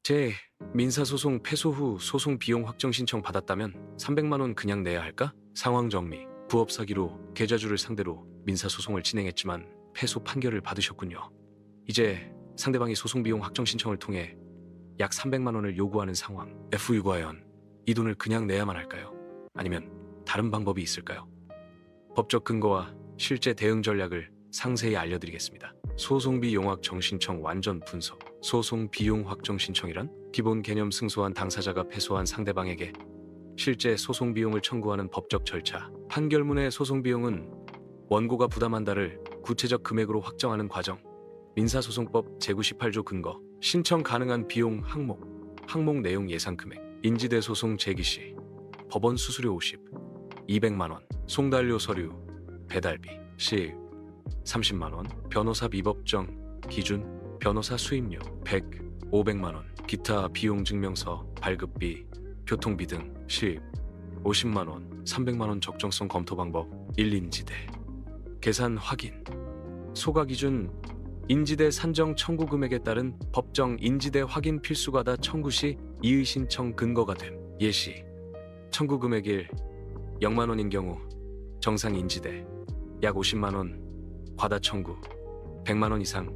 제 민사소송 패소 후 소송 비용 확정 신청 받았다면 300만 원 그냥 내야 할까? 상황 정리. 부업 사기로 계좌주를 상대로 민사소송을 진행했지만 패소 판결을 받으셨군요. 이제 상대방이 소송 비용 확정 신청을 통해 약 300만 원을 요구하는 상황. FU 과연 이 돈을 그냥 내야만 할까요? 아니면 다른 방법이 있을까요? 법적 근거와 실제 대응 전략을 상세히 알려드리겠습니다. 소송비 용확정 신청 완전 분석. 소송 비용 확정 신청이란 기본 개념 승소한 당사자가 패소한 상대방에게 실제 소송 비용을 청구하는 법적 절차. 판결문의 소송 비용은 원고가 부담한다를 구체적 금액으로 확정하는 과정. 민사소송법 제98조 근거. 신청 가능한 비용 항목 내용 예상 금액. 인지대 소송 제기 시 법원 수수료 50, 200만 원. 송달료 서류, 배달비 시 30만 원. 변호사 비법정 기준 변호사 수임료 100, 500만 원. 기타 비용 증명서, 발급비, 교통비 등 시 50만 원. 300만 원. 적정성 검토 방법 1. 인지대 계산 확인. 소가 기준 인지대 산정 청구 금액에 따른 법정 인지대 확인 필수과다 청구 시 이의 신청 근거가 됨. 예시 청구 금액 1, 0만 원인 경우 정상 인지대 약 50만 원, 과다 청구 100만 원 이상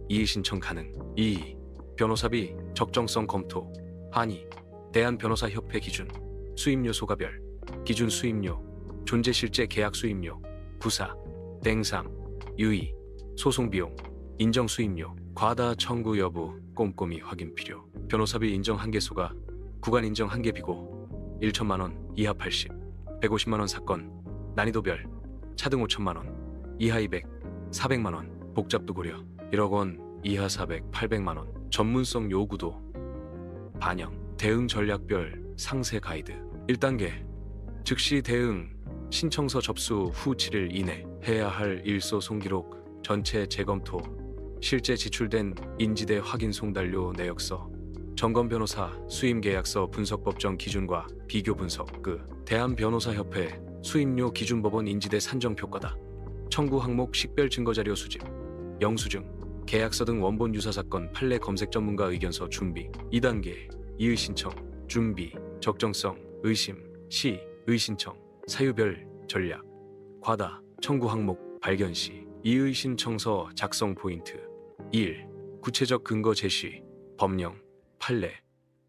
이의 신청 가능. 2. 변호사비 적정성 검토. 한이 대한변호사협회 기준 수임료 소가별 기준 수임료 존재 실제 계약 수임료 부사 땡상 유의 소송 비용 인정 수임료 과다 청구 여부 꼼꼼히 확인 필요. 변호사비 인정 한계소가 구간 인정 한계비고 1천만 원 이하 80, 150만 원 사건 난이도별 차등 5천만 원 이하 200, 400만 원 복잡도 고려 1억 원 이하 400, 800만 원 전문성 요구도 반영. 대응 전략별 상세 가이드. 1단계 즉시 대응. 신청서 접수 후 7일 이내 해야 할 일소송 기록 전체 재검토. 실제 지출된 인지대 확인 송달료 내역서. 점검 변호사 수임 계약서 분석 법정 기준과 비교 분석. 대한변호사협회 수임료 기준 법원 인지대 산정 평가다. 청구 항목 식별 증거자료 수집. 영수증 계약서 등 원본 유사 사건 판례 검색 전문가 의견서 준비. 2단계 이의 신청 준비. 적정성 의심 시 의 신청 사유별 전략. 과다 청구 항목 발견 시 이의 신청서 작성 포인트. 1. 구체적 근거 제시 법령 판례.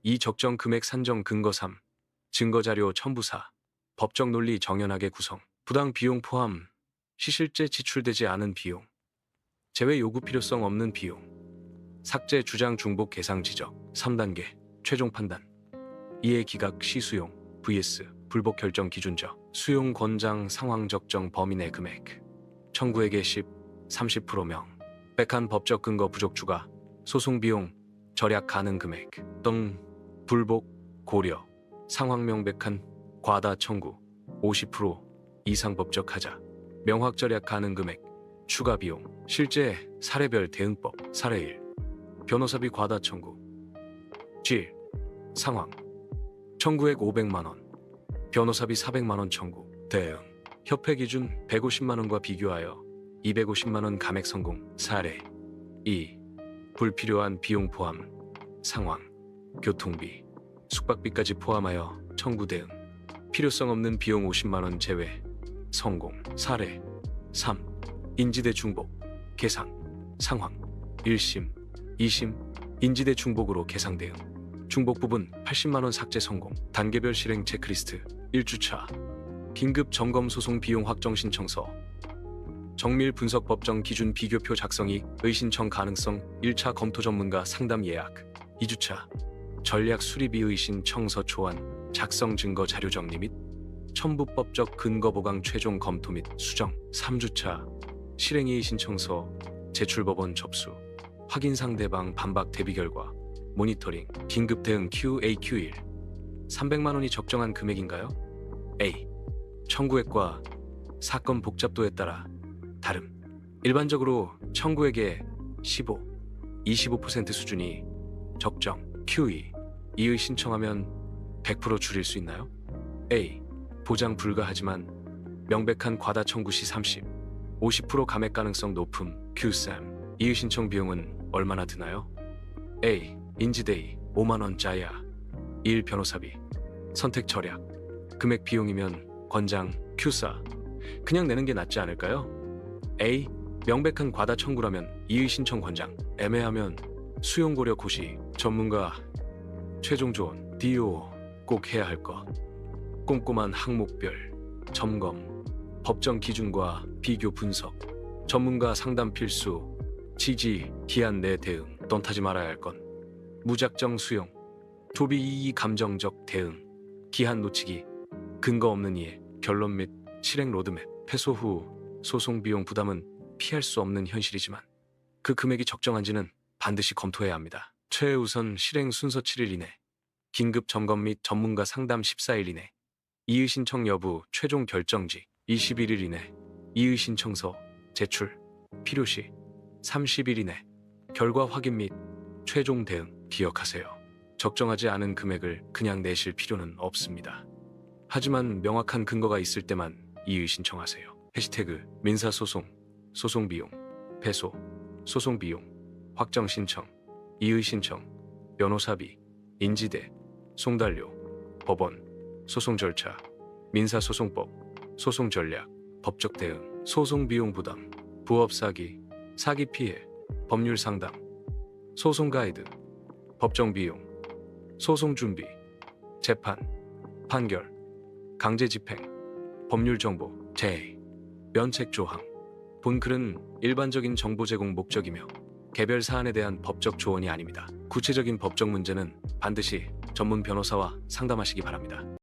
2. 적정 금액 산정 근거. 3. 증거자료 첨부. 4. 법적 논리 정연하게 구성. 부당 비용 포함 시 실제 지출되지 않은 비용. 제외 요구 필요성 없는 비용. 삭제 주장 중복 계상 지적. 3단계 최종 판단. 이해 기각 시 수용 vs 불복 결정 기준적. 수용 권장 상황 적정 범위 내 금액. 청구액의 10, 30% 명백한 법적 근거 부족 추가. 소송 비용 절약 가능 금액 등 불복 고려. 상황 명백한 과다 청구 50% 이상 법적 하자. 명확 절약 가능 금액 추가 비용. 실제 사례별 대응법. 사례 1. 변호사비 과다 청구. 질 상황 청구액 500만 원 변호사비 400만 원 청구. 대응 협회 기준 150만 원과 비교하여 250만 원 감액 성공. 사례 2. 불필요한 비용 포함 상황 교통비 숙박비까지 포함하여 청구. 대응 필요성 없는 비용 50만 원 제외 성공. 사례 3. 인지대 중복 계상 상황 1심 2심 인지대 중복으로 계상. 대응 중복 부분 80만 원 삭제 성공. 단계별 실행 체크리스트. 1주차 긴급 점검 소송 비용 확정 신청서. 정밀 분석 법정 기준 비교표 작성이 의신청 가능성 1차 검토 전문가 상담 예약. 2주차 전략 수립 의신 청서 초안 작성 증거 자료 정리 및 첨부 법적 근거 보강 최종 검토 및 수정. 3주차 실행 의신 청서 제출 법원 접수 확인 상대방 반박 대비 결과 모니터링 긴급 대응 QAQ1. 300만 원이 적정한 금액인가요? A. 청구액과 사건 복잡도에 따라 다름. 일반적으로 청구액의 15, 25% 수준이 적정. QE. 이의 신청하면 100% 줄일 수 있나요? A. 보장 불가하지만 명백한 과다 청구 시 30, 50% 감액 가능성 높음. QSAM. 이의 신청 비용은 얼마나 드나요? A. 인지대의 5만 원짜야. 1. 변호사비. 선택 절약. 금액 비용이면 권장, Q사. 그냥 내는 게 낫지 않을까요? A. 명백한 과다 청구라면 이의 신청 권장. 애매하면 수용 고려 고시. 전문가. 최종 조언. DO. 꼭 해야 할 것. 꼼꼼한 항목별 점검. 법정 기준과 비교 분석. 전문가 상담 필수. 지지. 기한 내 대응. 돈 타지 말아야 할 건. 무작정 수용. 조비 이의 감정적 대응. 기한 놓치기. 근거 없는 이해. 결론 및 실행 로드맵. 패소 후 소송 비용 부담은 피할 수 없는 현실이지만 그 금액이 적정한지는 반드시 검토해야 합니다. 최우선 실행 순서 7일 이내. 긴급 점검 및 전문가 상담 14일 이내. 이의 신청 여부 최종 결정지 21일 이내. 이의 신청서 제출. 필요시 30일 이내. 결과 확인 및 최종 대응. 기억하세요. 적정하지 않은 금액을 그냥 내실 필요는 없습니다. 하지만 명확한 근거가 있을 때만 이의 신청하세요. 해시태그 민사소송, 소송비용, 패소, 소송비용, 확정신청, 이의 신청, 변호사비, 인지대, 송달료, 법원, 소송 절차, 민사소송법, 소송전략, 법적 대응, 소송비용 부담, 부업사기, 사기 피해, 법률 상담, 소송 가이드, 법정 비용, 소송 준비, 재판, 판결, 강제 집행, 법률 정보, 제 면책 조항. 본 글은 일반적인 정보 제공 목적이며 개별 사안에 대한 법적 조언이 아닙니다. 구체적인 법적 문제는 반드시 전문 변호사와 상담하시기 바랍니다.